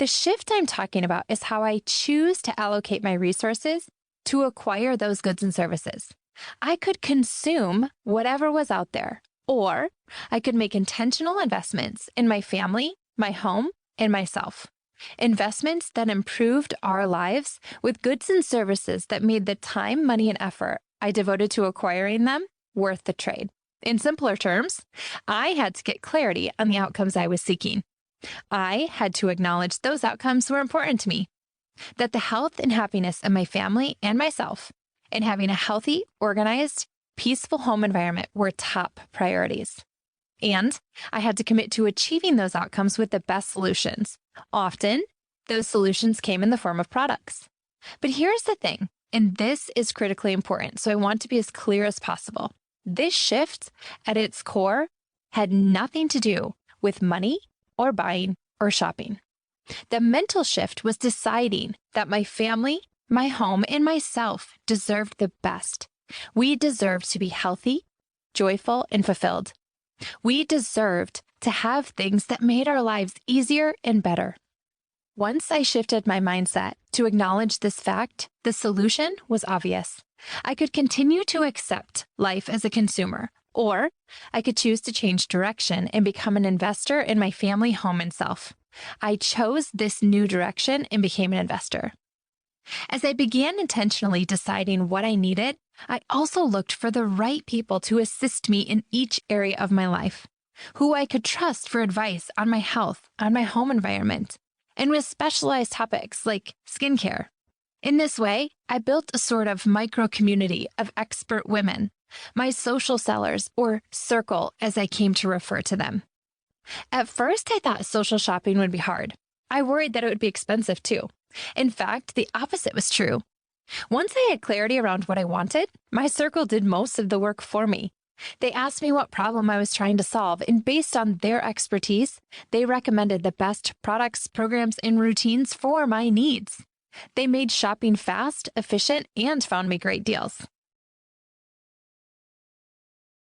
The shift I'm talking about is how I choose to allocate my resources to acquire those goods and services. I could consume whatever was out there, or I could make intentional investments in my family, my home, and myself. Investments that improved our lives with goods and services that made the time, money, and effort I devoted to acquiring them worth the trade. In simpler terms, I had to get clarity on the outcomes I was seeking. I had to acknowledge those outcomes were important to me, that the health and happiness of my family and myself, and having a healthy, organized, peaceful home environment were top priorities. And I had to commit to achieving those outcomes with the best solutions. Often, those solutions came in the form of products. But here's the thing, and this is critically important, so I want to be as clear as possible. This shift, at its core, had nothing to do with money or buying or shopping. The mental shift was deciding that my family, my home, and myself deserved the best. We deserved to be healthy, joyful, and fulfilled. We deserved to have things that made our lives easier and better. Once I shifted my mindset to acknowledge this fact, the solution was obvious. I could continue to accept life as a consumer, or I could choose to change direction and become an investor in my family, home, and self. I chose this new direction and became an investor. As I began intentionally deciding what I needed, I also looked for the right people to assist me in each area of my life, who I could trust for advice on my health, on my home environment, and with specialized topics like skincare. In this way, I built a sort of micro-community of expert women, my social sellers, or circle as I came to refer to them. At first, I thought social shopping would be hard. I worried that it would be expensive too. In fact, the opposite was true. Once I had clarity around what I wanted, my circle did most of the work for me. They asked me what problem I was trying to solve, and based on their expertise, they recommended the best products, programs, and routines for my needs. They made shopping fast, efficient, and found me great deals.